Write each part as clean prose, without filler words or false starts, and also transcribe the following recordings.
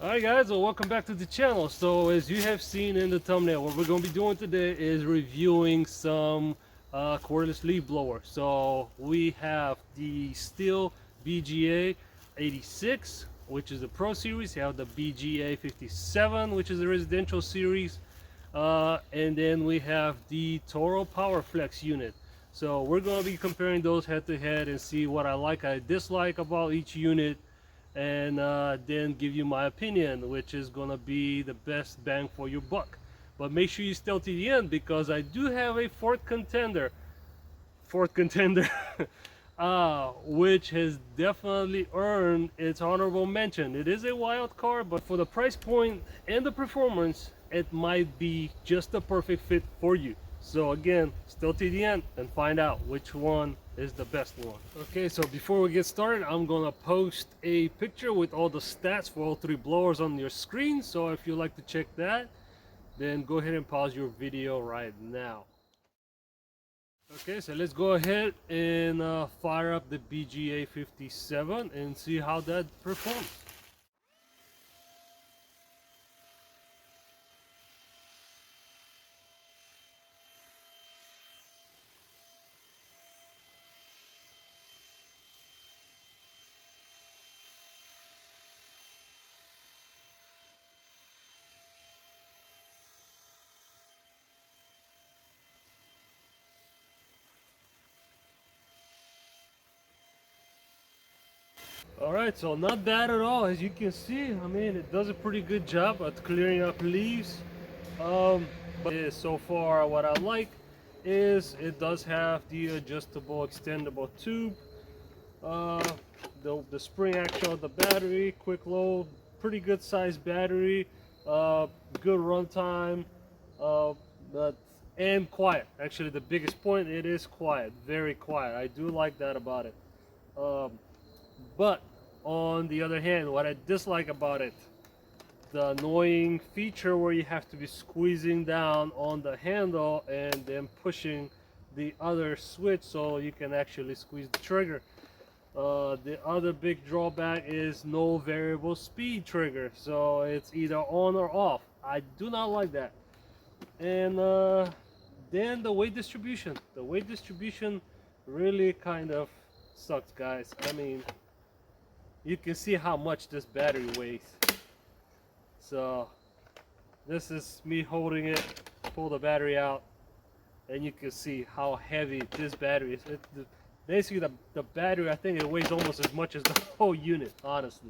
Alright guys, well, welcome back to the channel. So as you have seen in the thumbnail, what we're going to be doing today is reviewing some cordless leaf blower. So we have the Stihl BGA 86, which is the Pro Series. You have the BGA 57, which is the residential series. And then we have the Toro Power Flex unit. So we're going to be comparing those head to head and see what I like, I dislike about each unit, and then give you my opinion, which is gonna be the best bang for your buck. But make sure you stay to the end, because I do have a fourth contender which has definitely earned its honorable mention. It is a wild card, but for the price point and the performance, it might be just the perfect fit for you. So again, still to the end and find out which one is the best one. Okay, so before we get started, I'm gonna post a picture with all the stats for all three blowers on your screen. So if you'd like to check that, then go ahead and pause your video right now. Okay, so let's go ahead and fire up the BGA 57 and see how that performs. Alright, so not bad at all. As you can see, I mean, it does a pretty good job at clearing up leaves. But so far what I like is it does have the adjustable extendable tube, the spring action of the battery, quick load, pretty good sized battery, good runtime, but and quiet. Actually, the biggest point, it is quiet, very quiet. I do like that about it. But on the other hand, what I dislike about it, the annoying feature where you have to be squeezing down on the handle and then pushing the other switch so you can actually squeeze the trigger. The other big drawback is no variable speed trigger, so it's either on or off. I do not like that. And then the weight distribution. The weight distribution really kind of sucks, guys. I mean, you can see how much this battery weighs. So this is me holding it, pull the battery out, and you can see how heavy this battery is. Basically the battery, I think it weighs almost as much as the whole unit, honestly.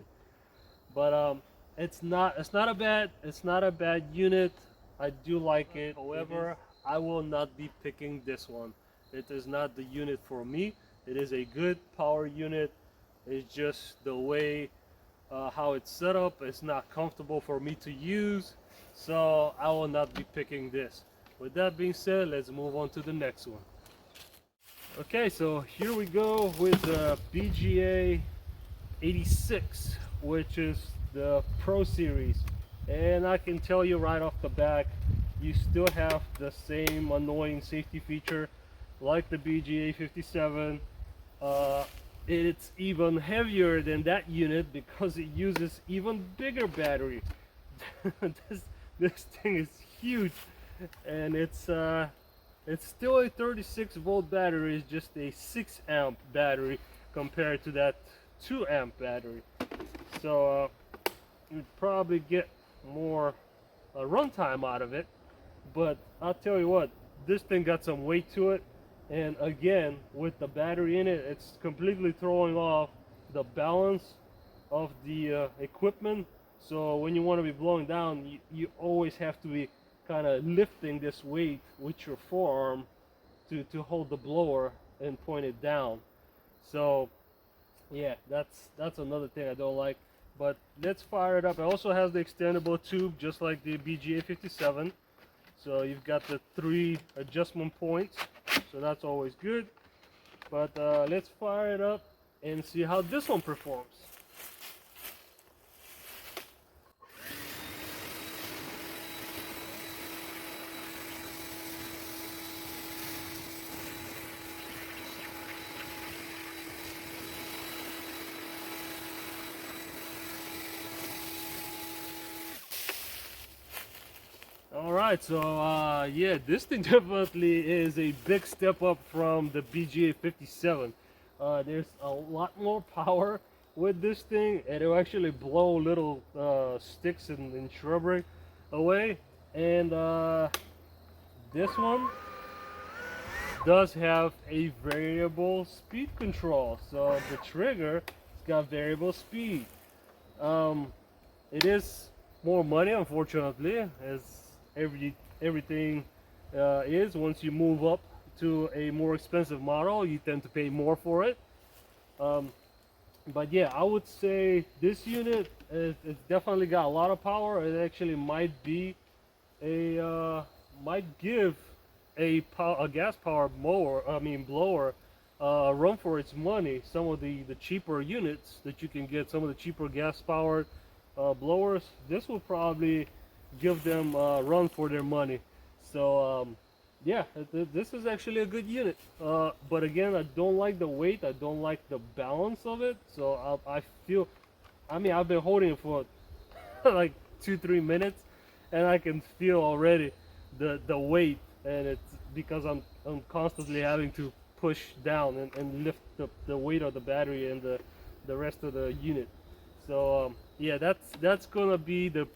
But it's not a bad unit. I do like it. However, I will not be picking this one. It is not the unit for me. It is a good power unit. It's just the way how it's set up. It's not comfortable for me to use, so I will not be picking this. With that being said, let's move on to the next one. Okay, so here we go with the BGA 86, which is the Pro Series. And I can tell you right off the back, you still have the same annoying safety feature like the BGA 57. It's even heavier than that unit because it uses even bigger battery. this thing is huge, and it's still a 36-volt battery. It's just a 6-amp battery compared to that 2-amp battery. So you'd probably get more runtime out of it. But I'll tell you what, this thing got some weight to it. And again, with the battery in it, it's completely throwing off the balance of the equipment. So when you want to be blowing down, you always have to be kind of lifting this weight with your forearm to hold the blower and point it down. So yeah, that's another thing I don't like. But let's fire it up. It also has the extendable tube, just like the BGA 57. So you've got the 3 adjustment points, so that's always good. But let's fire it up and see how this one performs. right, so yeah, this thing definitely is a big step up from the BGA 57. There's a lot more power with this thing, and it'll actually blow little sticks and shrubbery away. And this one does have a variable speed control, so the trigger has got variable speed. It is more money, unfortunately, as everything is. Once you move up to a more expensive model, you tend to pay more for it. But yeah, I would say this unit it's definitely got a lot of power. It actually might be might give a gas powered mower, I mean blower, a run for its money. Some of the cheaper units that you can get, some of the cheaper gas powered blowers, this will probably give them a run for their money. So yeah, this is actually a good unit. But again, I don't like the weight, I don't like the balance of it. So I feel, I mean, I've been holding it for like 2-3 minutes, and I can feel already the weight, and it's because I'm constantly having to push down and lift the weight of the battery and the rest of the unit. So yeah, that's gonna be the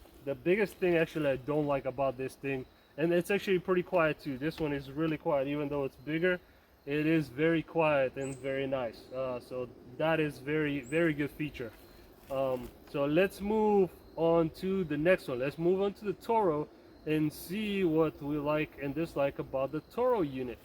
biggest thing actually I don't like about this thing. And it's actually pretty quiet too. This one is really quiet, even though it's bigger. It is very quiet and very nice. So that is very good feature. So let's move on to the next one. Let's move on to the Toro and see what we like and dislike about the Toro unit.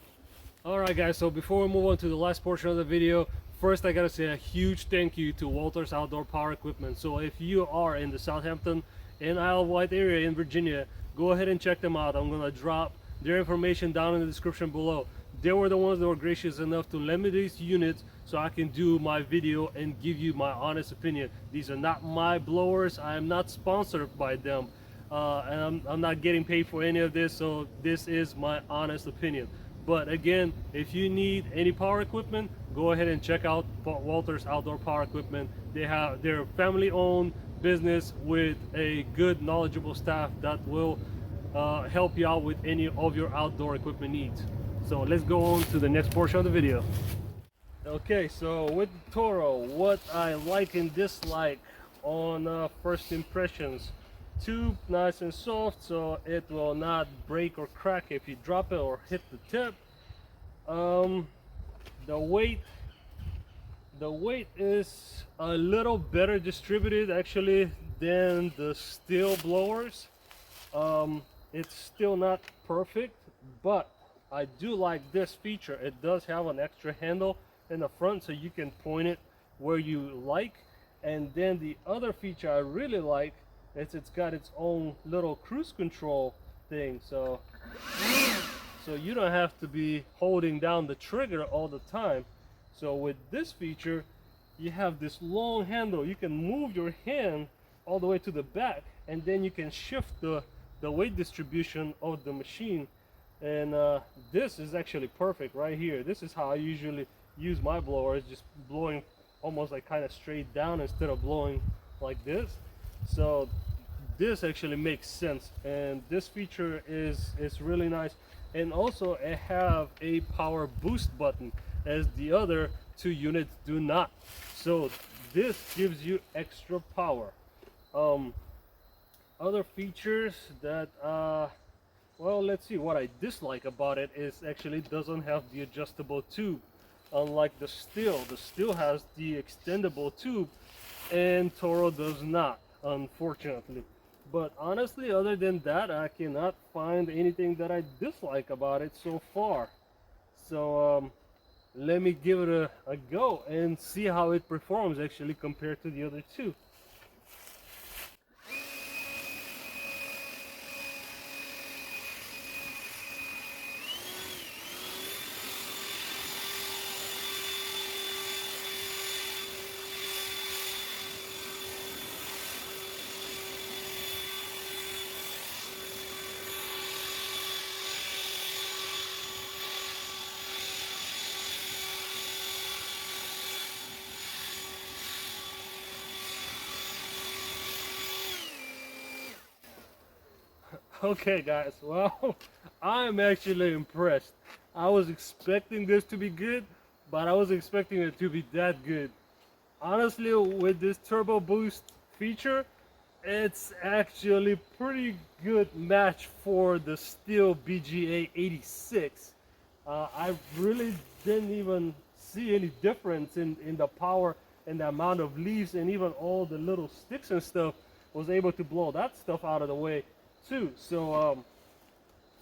Alright guys, so before we move on to the last portion of the video, first I gotta say a huge thank you to Walters Outdoor Power Equipment. So if you are in the Southampton and Isle of Wight area in Virginia, go ahead and check them out. I'm gonna drop their information down in the description below. They were the ones that were gracious enough to lend me these units so I can do my video and give you my honest opinion. These are not my blowers. I am not sponsored by them, and I'm not getting paid for any of this, so this is my honest opinion. But again, if you need any power equipment, go ahead and check out Walters Outdoor Power Equipment. They're family-owned business with a good, knowledgeable staff that will help you out with any of your outdoor equipment needs. So let's go on to the next portion of the video. Okay, so with Toro, what I like and dislike on first impressions. Tube nice and soft, so it will not break or crack if you drop it or hit the tip. The weight is a little better distributed actually than the Stihl blowers. It's still not perfect, but I do like this feature. It does have an extra handle in the front, so you can point it where you like. And then the other feature I really like is it's got its own little cruise control thing, so you don't have to be holding down the trigger all the time. So with this feature, you have this long handle. You can move your hand all the way to the back, and then you can shift the weight distribution of the machine. And this is actually perfect right here. This is how I usually use my blower, is just blowing almost like kind of straight down instead of blowing like this. So this actually makes sense, and this feature is really nice. And also it have a power boost button, as the other two units do not. So this gives you extra power. Other features that well, let's see, what I dislike about it is actually it doesn't have the adjustable tube, unlike the Stihl. The Stihl has the extendable tube and Toro does not, unfortunately. But honestly, other than that, I cannot find anything that I dislike about it so far. So let me give it a go and see how it performs actually compared to the other two. Okay guys, well, I'm actually impressed. I was expecting this to be good, but I wasn't expecting it to be that good. Honestly, with this turbo boost feature, it's actually pretty good match for the Stihl BGA 86. I really didn't even see any difference in the power and the amount of leaves, and even all the little sticks and stuff was able to blow that stuff out of the way too. So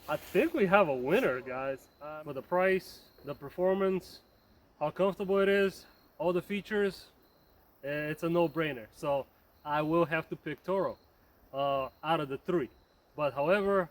I think we have a winner, guys. For the price, the performance, how comfortable it is, all the features, it's a no-brainer. So I will have to pick Toro out of the three. But however,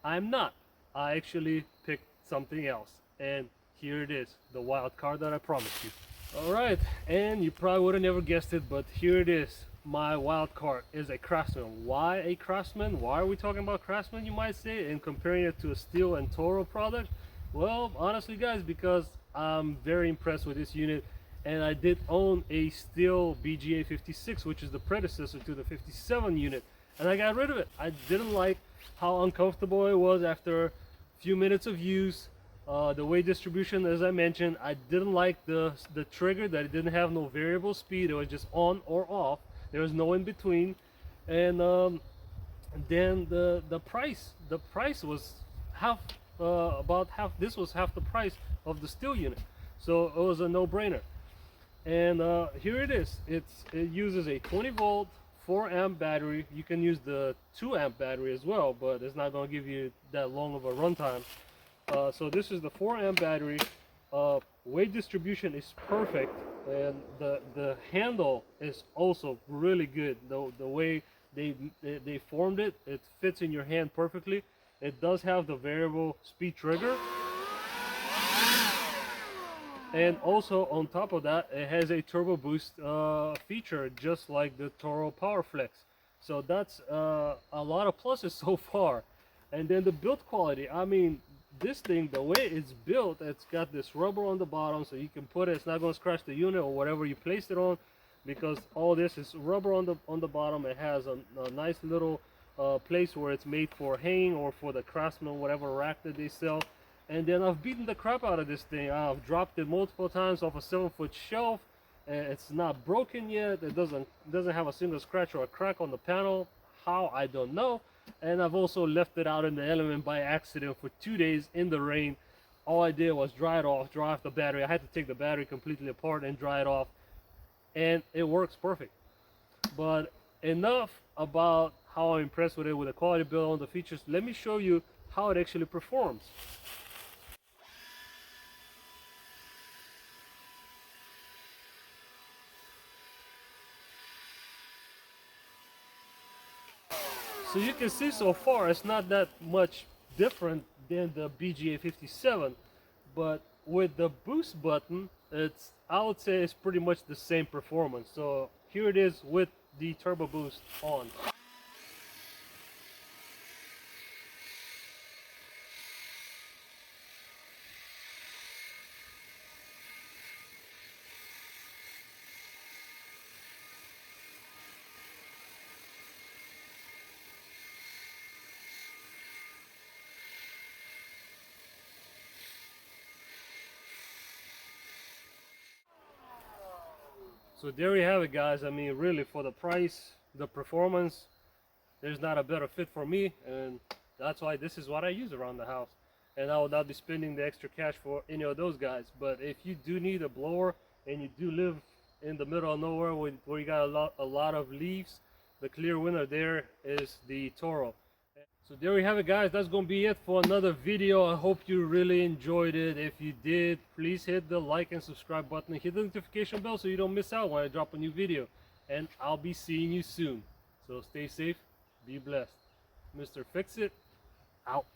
I'm not. I actually picked something else. And here it is, the wild card that I promised you. All right, and you probably would have never guessed it, but here it is. My wild card is a Craftsman. Why a Craftsman? Why are we talking about Craftsman, you might say, and comparing it to a Stihl and Toro product? Well, honestly, guys, because I'm very impressed with this unit, and I did own a Stihl BGA 56, which is the predecessor to the 57 unit, and I got rid of it. I didn't like how uncomfortable it was after a few minutes of use. The weight distribution, as I mentioned, I didn't like the trigger, that it didn't have no variable speed. It was just on or off. There was no in between. And then the price was half, about half. This was half the price of the Stihl unit, so it was a no-brainer. And here it is. It uses a 20-volt 4-amp battery. You can use the 2-amp battery as well, but it's not going to give you that long of a runtime. So this is the 4-amp battery. Weight distribution is perfect, and the handle is also really good. The way they formed it, it fits in your hand perfectly. It does have the variable speed trigger, and also on top of that, it has a turbo boost feature, just like the Toro PowerFlex. So that's a lot of pluses so far. And then the build quality, I mean, this thing, the way it's built, it's got this rubber on the bottom, so you can put it, it's not going to scratch the unit or whatever you placed it on, because all this is rubber on the bottom. It has a nice little place where it's made for hanging, or for the Craftsman, whatever rack that they sell. And then I've beaten the crap out of this thing. I've dropped it multiple times off a 7-foot shelf, and it's not broken yet. It doesn't have a single scratch or a crack on the panel. How, I don't know. And I've also left it out in the element by accident for 2 days in the rain. All I did was dry off the battery. I had to take the battery completely apart and dry it off, and it works perfect. But enough about how I'm impressed with it, with the quality build, on the features. Let me show you how it actually performs. So you can see so far it's not that much different than the BGA 57, but with the boost button, I would say it's pretty much the same performance. So here it is with the turbo boost on. So there you have it, guys. I mean, really, for the price, the performance, there's not a better fit for me, and that's why this is what I use around the house. And I will not be spending the extra cash for any of those guys. But if you do need a blower, and you do live in the middle of nowhere where you got a lot of leaves, the clear winner there is the Toro. So there we have it, guys. That's gonna be it for another video. I hope you really enjoyed it. If you did, please hit the like and subscribe button and hit the notification bell so you don't miss out when I drop a new video. And I'll be seeing you soon. So stay safe, be blessed. Mr. Fix It, out.